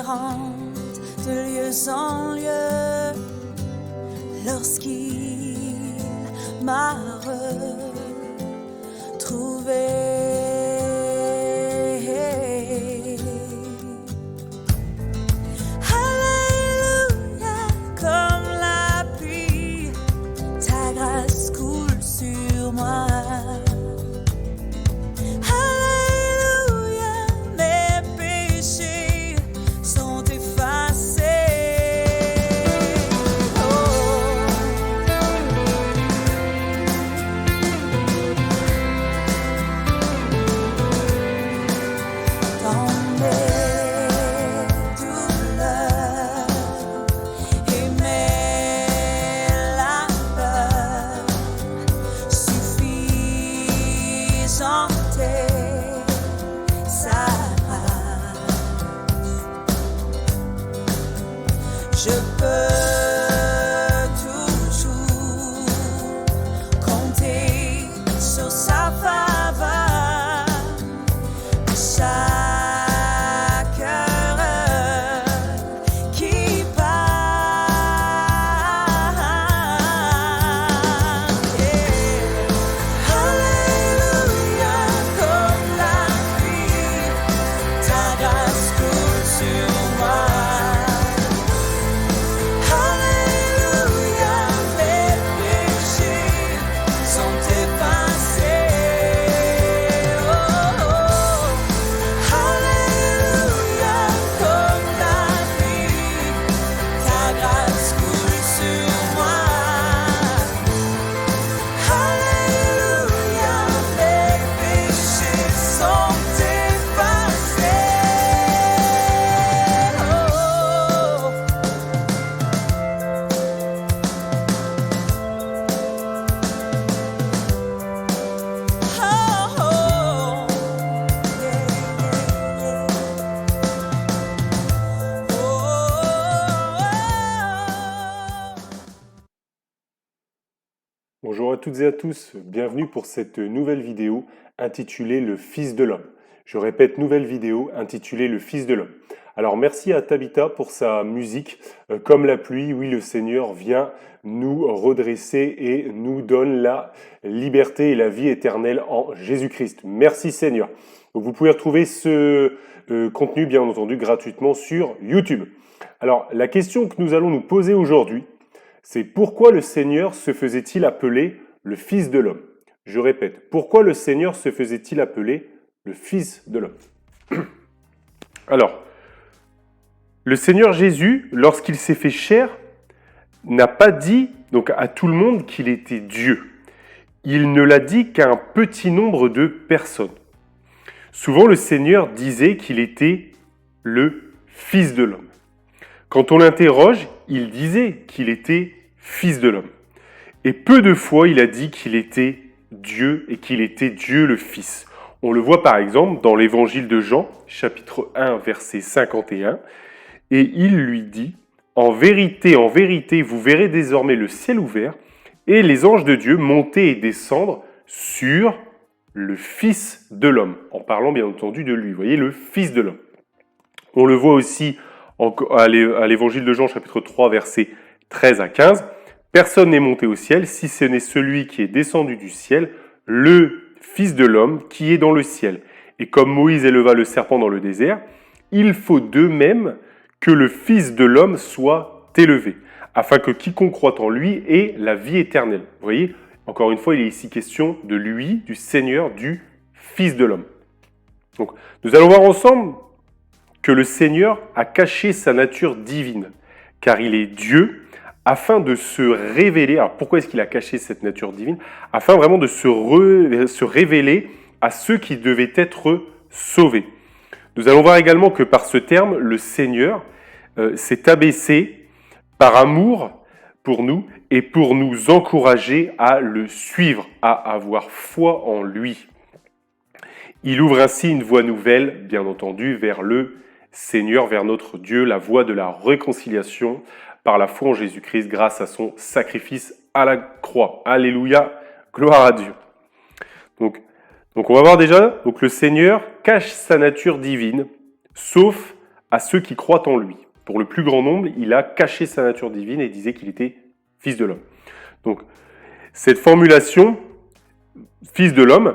errante de lieu en lieu, lorsqu'il m'a retrouvé. Alléluia, comme la pluie, ta grâce coule sur moi. Alléluia, mes péchés sont effacés. Dans mes douleurs et mes labeurs, suffisante est sa grâce. Je peux toujours compter sur sa faveur à chaque heure qui passe. Alléluia, comme la pluie, ta grâce coule sur moi. Alléluia, mes péchés sont effacés. Oh, alléluia, comme la pluie, ta grâce coule sur moi. Alléluia, mes péchés sont effacés. Oh. Bonjour à toutes et à tous, bienvenue pour cette nouvelle vidéo intitulée Le Fils de l'Homme. Je répète, nouvelle vidéo intitulée Le Fils de l'Homme. Alors merci à Tabitha pour sa musique. Comme la pluie, oui, le Seigneur vient nous redresser et nous donne la liberté et la vie éternelle en Jésus-Christ. Merci Seigneur. Donc, vous pouvez retrouver ce contenu bien entendu gratuitement sur YouTube. Alors la question que nous allons nous poser aujourd'hui, c'est pourquoi le Seigneur se faisait-il appeler le Fils de l'homme? Je répète, pourquoi le Seigneur se faisait-il appeler le Fils de l'homme? Alors, le Seigneur Jésus, lorsqu'il s'est fait chair, n'a pas dit donc à tout le monde qu'il était Dieu. Il ne l'a dit qu'à un petit nombre de personnes. Souvent, le Seigneur disait qu'il était le Fils de l'homme. Quand on l'interroge, il disait qu'il était Fils de l'homme. Et peu de fois, il a dit qu'il était Dieu et qu'il était Dieu le Fils. On le voit par exemple dans l'évangile de Jean, chapitre 1, verset 51, et il lui dit « en vérité, vous verrez désormais le ciel ouvert et les anges de Dieu monter et descendre sur le Fils de l'homme. » En parlant bien entendu de lui, vous voyez, le Fils de l'homme. On le voit aussi à l'évangile de Jean, chapitre 3, versets 13 à 15. « Personne n'est monté au ciel, si ce n'est celui qui est descendu du ciel, le Fils de l'homme qui est dans le ciel. Et comme Moïse éleva le serpent dans le désert, il faut de même que le Fils de l'homme soit élevé, afin que quiconque croit en lui ait la vie éternelle. » Vous voyez, encore une fois, il est ici question de lui, du Seigneur, du Fils de l'homme. Donc, nous allons voir ensemble que le Seigneur a caché sa nature divine, car il est Dieu, afin de se révéler. Alors pourquoi est-ce qu'il a caché cette nature divine? Afin vraiment de se révéler à ceux qui devaient être sauvés. Nous allons voir également que par ce terme, le Seigneur s'est abaissé par amour pour nous et pour nous encourager à le suivre, à avoir foi en lui. Il ouvre ainsi une voie nouvelle, bien entendu, vers le Seigneur, vers notre Dieu, la voie de la réconciliation par la foi en Jésus-Christ grâce à son sacrifice à la croix. Alléluia, gloire à Dieu. Donc on va voir déjà, le Seigneur cache sa nature divine, sauf à ceux qui croient en lui. Pour le plus grand nombre, il a caché sa nature divine et disait qu'il était fils de l'homme. Donc, cette formulation, fils de l'homme,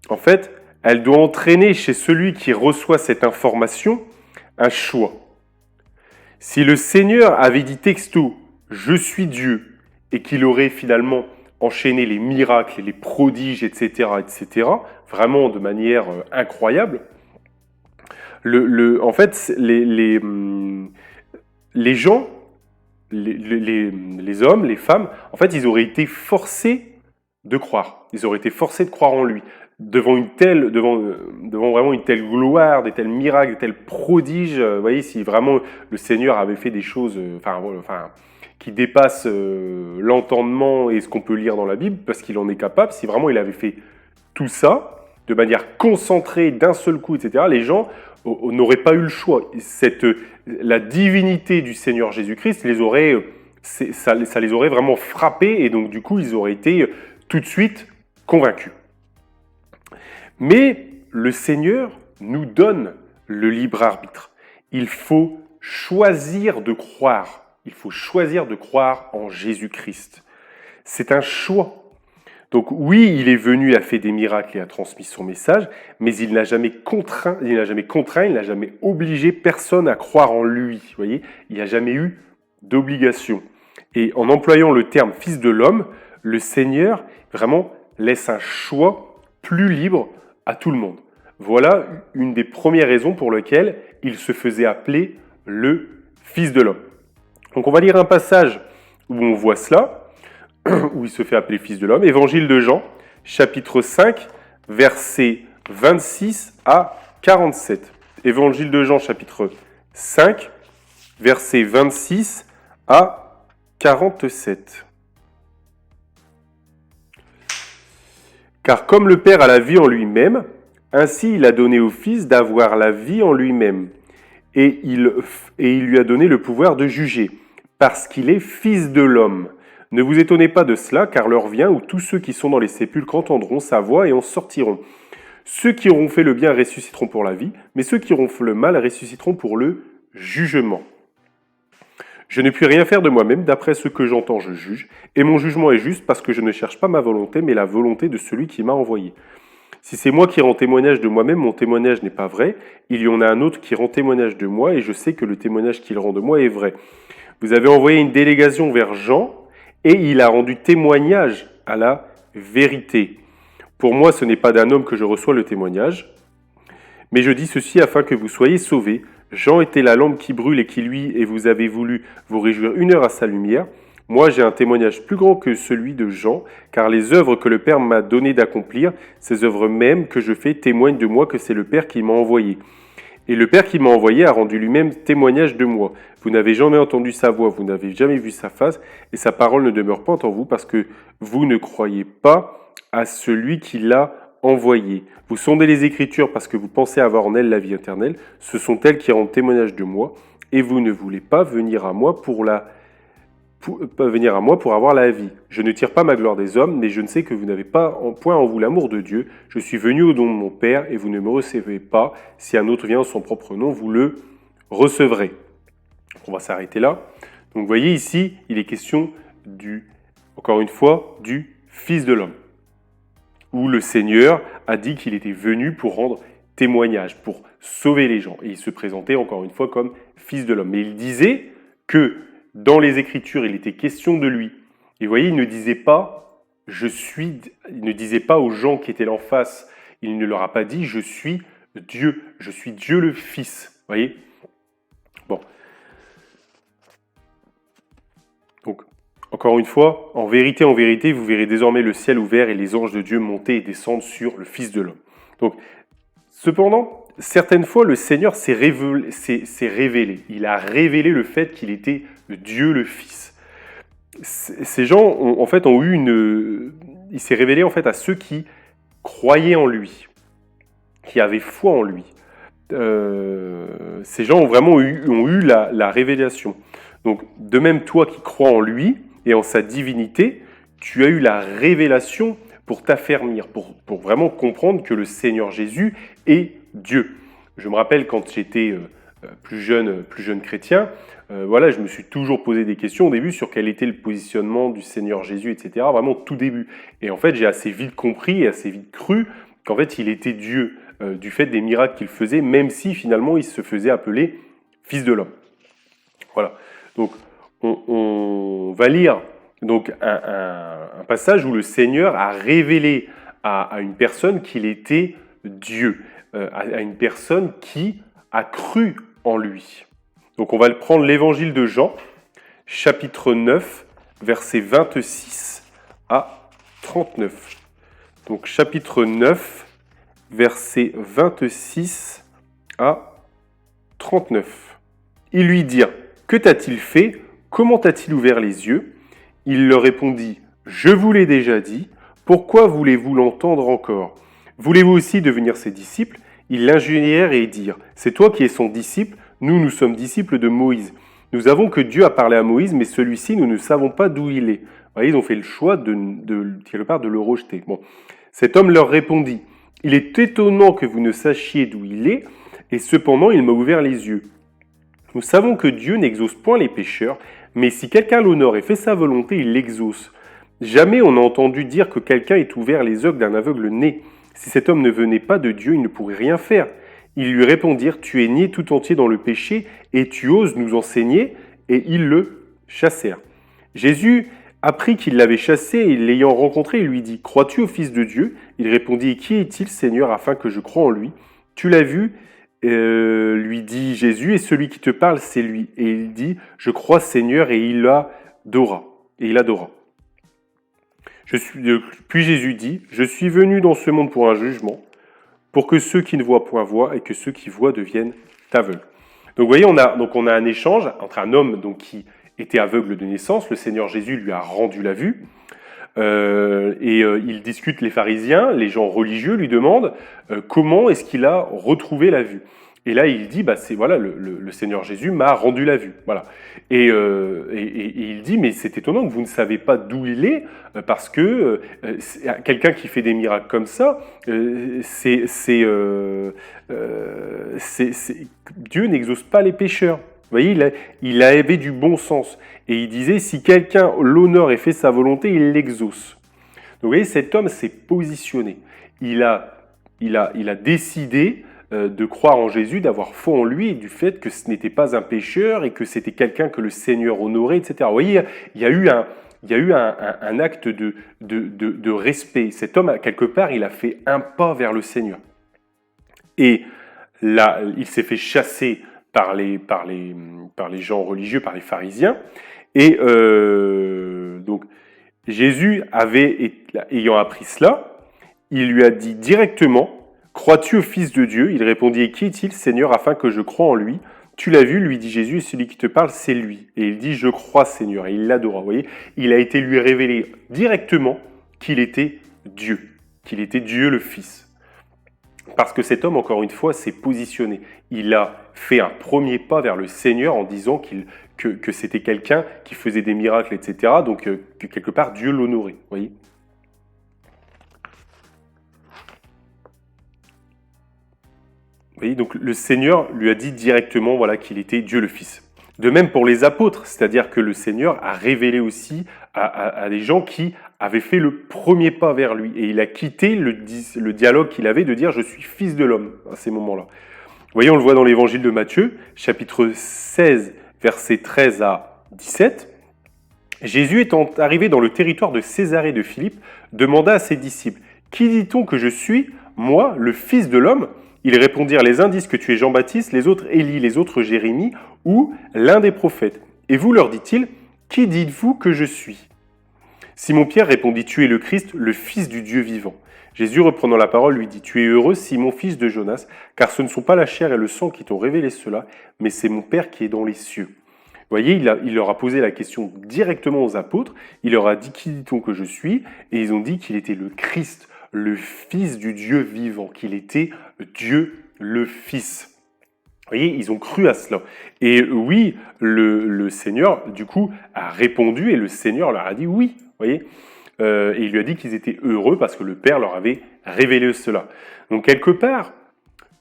en fait, elle doit entraîner chez celui qui reçoit cette information un choix. Si le Seigneur avait dit texto « Je suis Dieu » et qu'il aurait finalement enchaîné les miracles, les prodiges, etc., vraiment de manière incroyable, en fait, les gens, les hommes, les femmes, en fait, ils auraient été forcés de croire. Ils auraient été forcés de croire en lui. Devant vraiment une telle gloire, des tels miracles, des tels prodiges, vous voyez, si vraiment le Seigneur avait fait des choses qui dépassent l'entendement et ce qu'on peut lire dans la Bible, parce qu'il en est capable, si vraiment il avait fait tout ça, de manière concentrée, d'un seul coup, etc., les gens n'auraient pas eu le choix. La divinité du Seigneur Jésus-Christ ça les aurait vraiment frappés, et donc du coup, ils auraient été tout de suite convaincus. Mais le Seigneur nous donne le libre arbitre. Il faut choisir de croire. Il faut choisir de croire en Jésus-Christ. C'est un choix. Donc oui, il est venu, il a fait des miracles et a transmis son message, mais il n'a jamais contraint, il n'a jamais obligé personne à croire en lui. Vous voyez, il n'a jamais eu d'obligation. Et en employant le terme « fils de l'homme », le Seigneur vraiment laisse un choix plus libre à tout le monde. Voilà une des premières raisons pour lesquelles il se faisait appeler le Fils de l'homme. Donc on va lire un passage où on voit cela, où il se fait appeler Fils de l'homme. Évangile de Jean, chapitre 5, versets 26 à 47. Évangile de Jean, chapitre 5, versets 26 à 47. Car comme le Père a la vie en lui-même, ainsi il a donné au Fils d'avoir la vie en lui-même. Et il lui a donné le pouvoir de juger, parce qu'il est Fils de l'homme. Ne vous étonnez pas de cela, car l'heure vient où tous ceux qui sont dans les sépulcres entendront sa voix et en sortiront. Ceux qui auront fait le bien ressusciteront pour la vie, mais ceux qui auront fait le mal ressusciteront pour le jugement. Je ne puis rien faire de moi-même, d'après ce que j'entends, je juge, et mon jugement est juste parce que je ne cherche pas ma volonté, mais la volonté de celui qui m'a envoyé. Si c'est moi qui rends témoignage de moi-même, mon témoignage n'est pas vrai, il y en a un autre qui rend témoignage de moi, et je sais que le témoignage qu'il rend de moi est vrai. Vous avez envoyé une délégation vers Jean, et il a rendu témoignage à la vérité. Pour moi, ce n'est pas d'un homme que je reçois le témoignage, mais je dis ceci afin que vous soyez sauvés. Jean était la lampe qui brûle et qui luit, et vous avez voulu vous réjouir une heure à sa lumière. Moi, j'ai un témoignage plus grand que celui de Jean, car les œuvres que le Père m'a donné d'accomplir, ces œuvres mêmes que je fais, témoignent de moi que c'est le Père qui m'a envoyé. Et le Père qui m'a envoyé a rendu lui-même témoignage de moi. Vous n'avez jamais entendu sa voix, vous n'avez jamais vu sa face, et sa parole ne demeure pas en vous, parce que vous ne croyez pas à celui qui l'a envoyé. Vous sondez les Écritures parce que vous pensez avoir en elles la vie éternelle. Ce sont elles qui rendent témoignage de moi, et vous ne voulez pas venir à moi pour avoir la vie. Je ne tire pas ma gloire des hommes, mais je ne sais que vous n'avez pas en point en vous l'amour de Dieu. Je suis venu au nom de mon Père, et vous ne me recevez pas. Si un autre vient en son propre nom, vous le recevrez. On va s'arrêter là. Donc vous voyez ici, il est question encore une fois, du Fils de l'homme, où le Seigneur a dit qu'il était venu pour rendre témoignage, pour sauver les gens. Et il se présentait encore une fois comme Fils de l'homme. Mais il disait que dans les Écritures, il était question de lui. Et vous voyez, il ne disait pas « il ne disait pas aux gens qui étaient là en face, il ne leur a pas dit « je suis Dieu le Fils ». Vous voyez ? Bon. Donc, encore une fois, en vérité, vous verrez désormais le ciel ouvert et les anges de Dieu monter et descendre sur le Fils de l'homme. Donc, cependant, certaines fois, le Seigneur s'est révélé. Il a révélé le fait qu'il était Dieu le Fils. Ces gens, ont eu il s'est révélé en fait à ceux qui croyaient en lui, qui avaient foi en lui. Ces gens ont vraiment eu la révélation. Donc, de même, toi qui crois en lui et en sa divinité, tu as eu la révélation pour t'affermir, pour vraiment comprendre que le Seigneur Jésus est Dieu. Je me rappelle quand j'étais plus jeune chrétien, voilà, je me suis toujours posé des questions au début sur quel était le positionnement du Seigneur Jésus, etc. Vraiment au tout début. Et en fait, j'ai assez vite compris et assez vite cru qu'en fait, il était Dieu, du fait des miracles qu'il faisait, même si finalement, il se faisait appeler Fils de l'homme. Voilà. Donc, on va lire donc un passage où le Seigneur a révélé à une personne qu'il était Dieu, à une personne qui a cru en lui. Donc on va prendre l'évangile de Jean, chapitre 9, versets 26 à 39. Donc chapitre 9, versets 26 à 39. Ils lui dirent, « Que t'a-t-il fait? Comment t'a-t-il ouvert les yeux ?» Il leur répondit, « Je vous l'ai déjà dit, pourquoi voulez-vous l'entendre encore? Voulez-vous aussi devenir ses disciples ?» Ils l'injurièrent et dirent, « C'est toi qui es son disciple, nous sommes disciples de Moïse. Nous avons que Dieu a parlé à Moïse, mais celui-ci, nous ne savons pas d'où il est. » Vous voyez, ils ont fait le choix de le rejeter. Bon. Cet homme leur répondit, « Il est étonnant que vous ne sachiez d'où il est, et cependant il m'a ouvert les yeux. Nous savons que Dieu n'exauce point les pécheurs, mais si quelqu'un l'honore et fait sa volonté, il l'exauce. Jamais on n'a entendu dire que quelqu'un ait ouvert les yeux d'un aveugle né. Si cet homme ne venait pas de Dieu, il ne pourrait rien faire. » Ils lui répondirent, « Tu es nié tout entier dans le péché, et tu oses nous enseigner ?» Et ils le chassèrent. Jésus apprit qu'il l'avait chassé, et l'ayant rencontré, il lui dit, « Crois-tu au Fils de Dieu ?» Il répondit, « Et qui est-il, Seigneur, afin que je croie en lui ?» « Tu l'as vu, lui dit Jésus, et celui qui te parle, c'est lui. Et il dit, « Je crois, Seigneur, et il adora. » Et il adora. Puis Jésus dit, « Je suis venu dans ce monde pour un jugement, pour que ceux qui ne voient point voient, et que ceux qui voient deviennent aveugles. » Donc vous voyez, on a un échange entre un homme qui était aveugle de naissance, le Seigneur Jésus lui a rendu la vue, il discute les pharisiens, les gens religieux lui demandent comment est-ce qu'il a retrouvé la vue. Et là, il dit, voilà, le Seigneur Jésus m'a rendu la vue. Voilà. Et il dit, mais c'est étonnant que vous ne savez pas d'où il est, parce que quelqu'un qui fait des miracles comme ça, Dieu n'exauce pas les pécheurs. Vous voyez, il avait du bon sens. Et il disait, si quelqu'un l'honore et fait sa volonté, il l'exauce. Donc vous voyez, cet homme s'est positionné. Il a décidé de croire en Jésus, d'avoir foi en lui, et du fait que ce n'était pas un pécheur et que c'était quelqu'un que le Seigneur honorait, etc. Vous voyez, il y a eu un acte de respect. Cet homme, quelque part, il a fait un pas vers le Seigneur. Et là, il s'est fait chasser par les gens religieux, par les pharisiens. Et donc, Jésus ayant appris cela, il lui a dit directement, « Crois-tu au Fils de Dieu ?» Il répondit, « Et qui est-il, Seigneur, afin que je croie en lui ?» Tu l'as vu, lui dit Jésus, et celui qui te parle, c'est lui. Et il dit, « Je crois, Seigneur. » Et il l'adora. Vous voyez, il a été lui révélé directement qu'il était Dieu le Fils. Parce que cet homme, encore une fois, s'est positionné. Il a fait un premier pas vers le Seigneur en disant que c'était quelqu'un qui faisait des miracles, etc. Donc, que quelque part, Dieu l'honorait. Voyez. Vous voyez, donc le Seigneur lui a dit directement voilà, qu'il était Dieu le Fils. De même pour les apôtres, c'est-à-dire que le Seigneur a révélé aussi à des gens qui avaient fait le premier pas vers lui. Et il a quitté le dialogue qu'il avait de dire « je suis fils de l'homme » à ces moments-là. Vous voyez, on le voit dans l'évangile de Matthieu, chapitre 16, versets 13 à 17. Jésus étant arrivé dans le territoire de Césarée de Philippe, demanda à ses disciples « Qui dit-on que je suis, moi, le Fils de l'homme ?» Ils répondirent, les uns disent que tu es Jean-Baptiste, les autres Élie, les autres Jérémie, ou l'un des prophètes. Et vous, leur dit-il, qui dites-vous que je suis ? Simon-Pierre répondit, tu es le Christ, le Fils du Dieu vivant. Jésus, reprenant la parole, lui dit, tu es heureux, Simon, fils de Jonas, car ce ne sont pas la chair et le sang qui t'ont révélé cela, mais c'est mon Père qui est dans les cieux. Vous voyez, il leur a posé la question directement aux apôtres, il leur a dit, qui dit-on que je suis ? Et ils ont dit qu'il était le Christ, le Fils du Dieu vivant, qu'il était Dieu le Fils. Vous voyez, ils ont cru à cela. Et oui, le Seigneur, du coup, a répondu et le Seigneur leur a dit oui. Vous voyez, et il lui a dit qu'ils étaient heureux parce que le Père leur avait révélé cela. Donc, quelque part,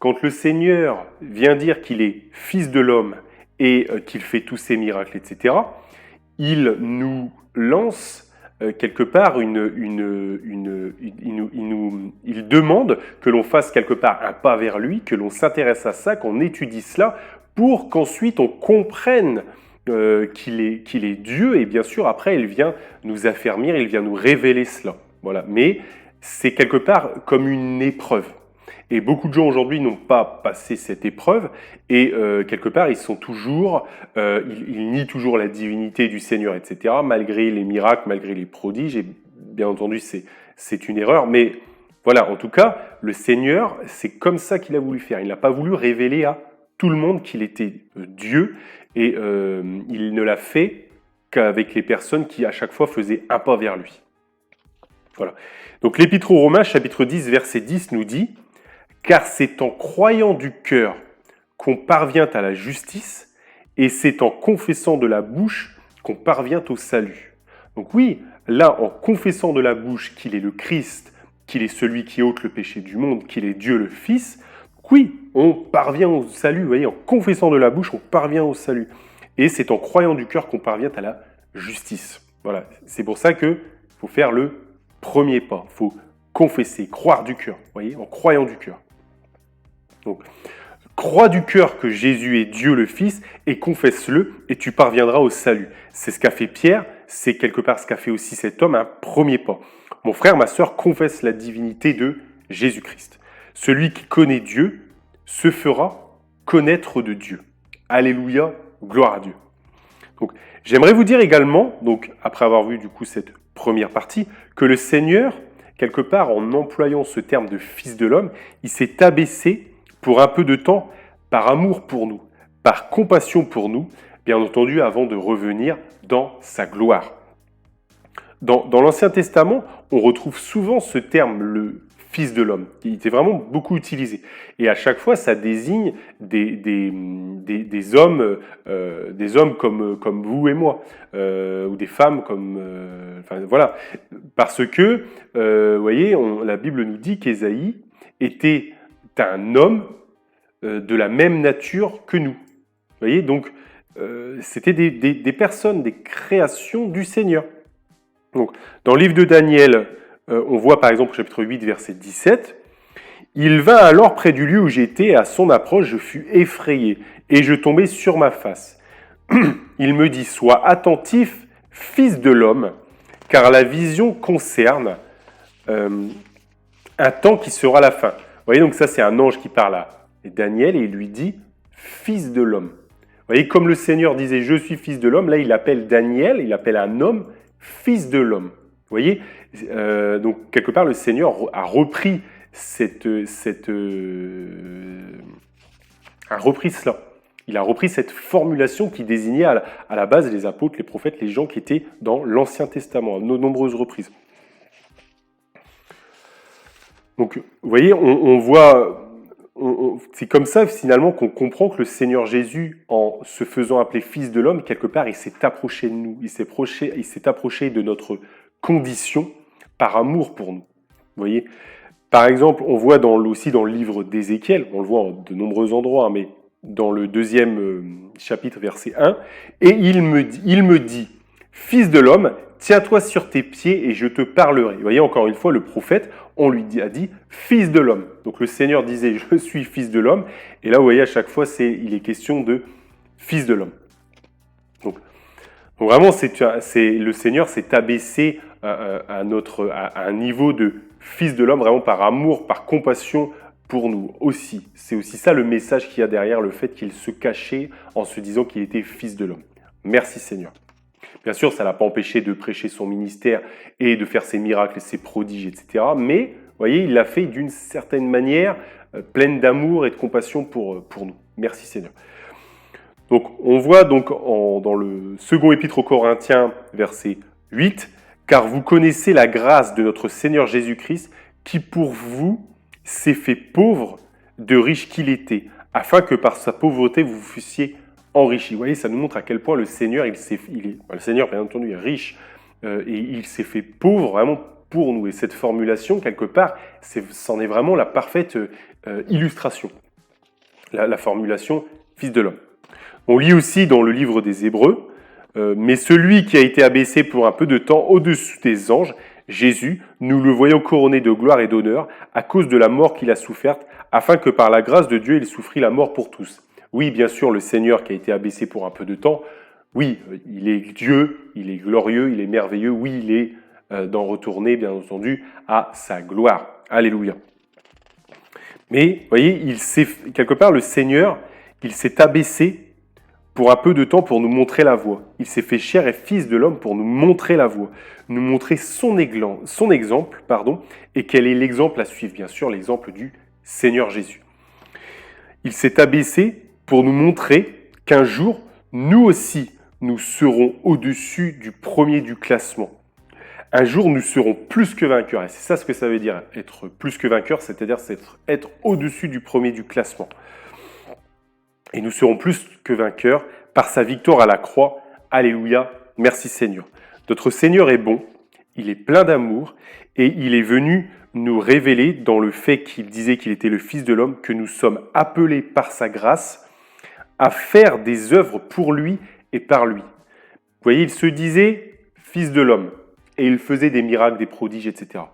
quand le Seigneur vient dire qu'il est fils de l'homme et qu'il fait tous ces miracles, etc., il nous lance quelque part il demande que l'on fasse quelque part un pas vers lui, que l'on s'intéresse à ça, qu'on étudie cela, pour qu'ensuite on comprenne qu'il est Dieu, et bien sûr après il vient nous affermir, il vient nous révéler cela. Voilà. Mais c'est quelque part comme une épreuve. Et beaucoup de gens aujourd'hui n'ont pas passé cette épreuve et quelque part ils sont toujours, ils nient toujours la divinité du Seigneur, etc. Malgré les miracles, malgré les prodiges. Et bien entendu c'est une erreur, mais voilà, en tout cas le Seigneur c'est comme ça qu'il a voulu faire. Il n'a pas voulu révéler à tout le monde qu'il était Dieu et il ne l'a fait qu'avec les personnes qui à chaque fois faisaient un pas vers lui. Voilà. Donc l'Épître aux Romains, chapitre 10, verset 10 nous dit « Car c'est en croyant du cœur qu'on parvient à la justice, et c'est en confessant de la bouche qu'on parvient au salut. » Donc oui, là, en confessant de la bouche qu'il est le Christ, qu'il est celui qui ôte le péché du monde, qu'il est Dieu le Fils, oui, on parvient au salut. Vous voyez, en confessant de la bouche, on parvient au salut. Et c'est en croyant du cœur qu'on parvient à la justice. Voilà, c'est pour ça qu'il faut faire le premier pas. Il faut confesser, croire du cœur, vous voyez, en croyant du cœur. Donc, crois du cœur que Jésus est Dieu le Fils et confesse-le et tu parviendras au salut. C'est ce qu'a fait Pierre, c'est quelque part ce qu'a fait aussi cet homme, un premier pas. Mon frère, ma sœur, confesse la divinité de Jésus-Christ. Celui qui connaît Dieu se fera connaître de Dieu. Alléluia, gloire à Dieu. Donc, j'aimerais vous dire également, donc, après avoir vu du coup cette première partie, que le Seigneur, quelque part en employant ce terme de Fils de l'homme, il s'est abaissé pour un peu de temps par amour pour nous, par compassion pour nous, bien entendu avant de revenir dans sa gloire. Dans l'Ancien Testament, on retrouve souvent ce terme, le Fils de l'homme. Il était vraiment beaucoup utilisé. Et à chaque fois, ça désigne des hommes comme vous et moi, ou des femmes comme... enfin voilà. Parce que, vous voyez, la Bible nous dit qu'Ésaïe était un homme de la même nature que nous. Vous voyez, donc, c'était des personnes, des créations du Seigneur. Donc, dans le livre de Daniel, on voit par exemple au chapitre 8, verset 17, « Il vint alors près du lieu où j'étais, et à son approche, je fus effrayé, et je tombai sur ma face. Il me dit, sois attentif, fils de l'homme, car la vision concerne un temps qui sera la fin. » Vous voyez, donc ça c'est un ange qui parle à Daniel, et il lui dit, fils de l'homme. Vous voyez, comme le Seigneur disait, je suis fils de l'homme, là il appelle Daniel, il appelle un homme, fils de l'homme. Vous voyez, donc quelque part le Seigneur a repris a repris cela. Il a repris cette formulation qui désignait à la base les apôtres, les prophètes, les gens qui étaient dans l'Ancien Testament, à de nombreuses reprises. Donc, vous voyez, on voit, c'est comme ça finalement qu'on comprend que le Seigneur Jésus, en se faisant appeler Fils de l'homme, quelque part, il s'est approché de nous, il s'est approché de notre condition par amour pour nous. Vous voyez, par exemple, on voit aussi dans le livre d'Ézéchiel, on le voit en de nombreux endroits, mais dans le 2e chapitre, verset 1, « Et il me dit, Fils de l'homme, tiens-toi sur tes pieds et je te parlerai. » Vous voyez, encore une fois, le prophète, on lui a dit « Fils de l'homme ». Donc le Seigneur disait « Je suis fils de l'homme ». Et là, vous voyez, à chaque fois, il est question de « Fils de l'homme ». Donc vraiment, le Seigneur s'est abaissé à un niveau de Fils de l'homme, vraiment par amour, par compassion pour nous aussi. C'est aussi ça le message qu'il y a derrière le fait qu'il se cachait en se disant qu'il était Fils de l'homme. Merci Seigneur. Bien sûr, ça ne l'a pas empêché de prêcher son ministère et de faire ses miracles et ses prodiges, etc. Mais, vous voyez, il l'a fait d'une certaine manière, pleine d'amour et de compassion pour nous. Merci Seigneur. Donc, on voit donc dans le second épître aux Corinthiens, verset 8, « Car vous connaissez la grâce de notre Seigneur Jésus-Christ, qui pour vous s'est fait pauvre de riche qu'il était, afin que par sa pauvreté vous fussiez enrichi. » Vous voyez, ça nous montre à quel point le Seigneur, le Seigneur, bien entendu, est riche, et il s'est fait pauvre vraiment pour nous. Et cette formulation, quelque part, c'en est vraiment la parfaite illustration. la formulation « Fils de l'homme ». On lit aussi dans le livre des Hébreux, mais celui qui a été abaissé pour un peu de temps au-dessus des anges, Jésus, nous le voyons couronné de gloire et d'honneur à cause de la mort qu'il a soufferte, afin que par la grâce de Dieu, il souffrit la mort pour tous. Oui, bien sûr, le Seigneur qui a été abaissé pour un peu de temps, oui, il est Dieu, il est glorieux, il est merveilleux, oui, il est d'en retourner, bien entendu, à sa gloire. Alléluia. Mais, vous voyez, quelque part, le Seigneur, il s'est abaissé pour un peu de temps pour nous montrer la voie. Il s'est fait chair et fils de l'homme pour nous montrer la voie, nous montrer son exemple, et quel est l'exemple à suivre, bien sûr, l'exemple du Seigneur Jésus. Il s'est abaissé pour nous montrer qu'un jour, nous aussi, nous serons au-dessus du premier du classement. Un jour, nous serons plus que vainqueurs. Et c'est ça ce que ça veut dire, être plus que vainqueur, c'est-à-dire être au-dessus du premier du classement. Et nous serons plus que vainqueurs par sa victoire à la croix. Alléluia, merci Seigneur. Notre Seigneur est bon, il est plein d'amour, et il est venu nous révéler dans le fait qu'il disait qu'il était le Fils de l'homme, que nous sommes appelés par sa grâce à faire des œuvres pour lui et par lui. Vous voyez, il se disait Fils de l'homme, et il faisait des miracles, des prodiges, etc.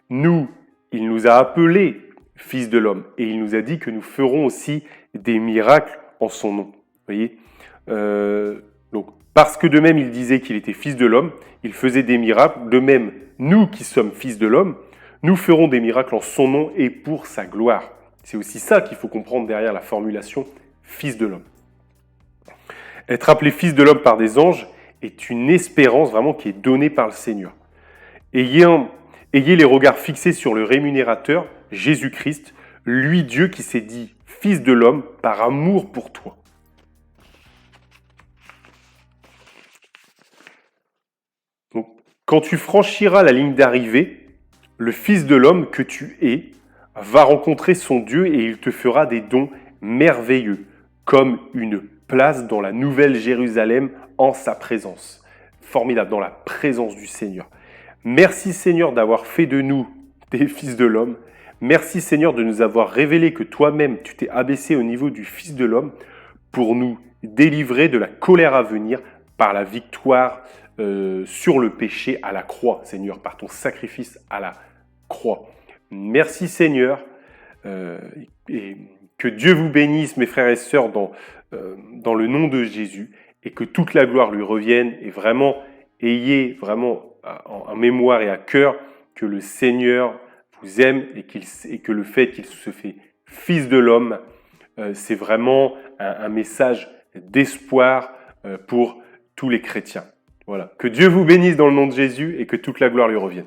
Nous, il nous a appelés Fils de l'homme, et il nous a dit que nous ferons aussi des miracles en son nom. Vous voyez, donc, parce que de même il disait qu'il était Fils de l'homme, il faisait des miracles. De même, nous qui sommes Fils de l'homme, nous ferons des miracles en son nom et pour sa gloire. C'est aussi ça qu'il faut comprendre derrière la formulation Fils de l'homme. Être appelé Fils de l'homme par des anges est une espérance vraiment qui est donnée par le Seigneur. Ayez les regards fixés sur le rémunérateur, Jésus-Christ, lui Dieu qui s'est dit Fils de l'homme par amour pour toi. Donc, quand tu franchiras la ligne d'arrivée, le Fils de l'homme que tu es va rencontrer son Dieu et il te fera des dons merveilleux, comme une place dans la nouvelle Jérusalem en sa présence. Formidable, dans la présence du Seigneur. Merci Seigneur d'avoir fait de nous des fils de l'homme. Merci Seigneur de nous avoir révélé que toi-même tu t'es abaissé au niveau du Fils de l'homme pour nous délivrer de la colère à venir par la victoire sur le péché à la croix, Seigneur, par ton sacrifice à la croix. Merci Seigneur, et que Dieu vous bénisse, mes frères et sœurs, dans le nom de Jésus, et que toute la gloire lui revienne, et vraiment, ayez vraiment en mémoire et à cœur que le Seigneur vous aime et que le fait qu'il se fait Fils de l'homme, c'est vraiment un message d'espoir pour tous les chrétiens. Voilà. Que Dieu vous bénisse dans le nom de Jésus et que toute la gloire lui revienne.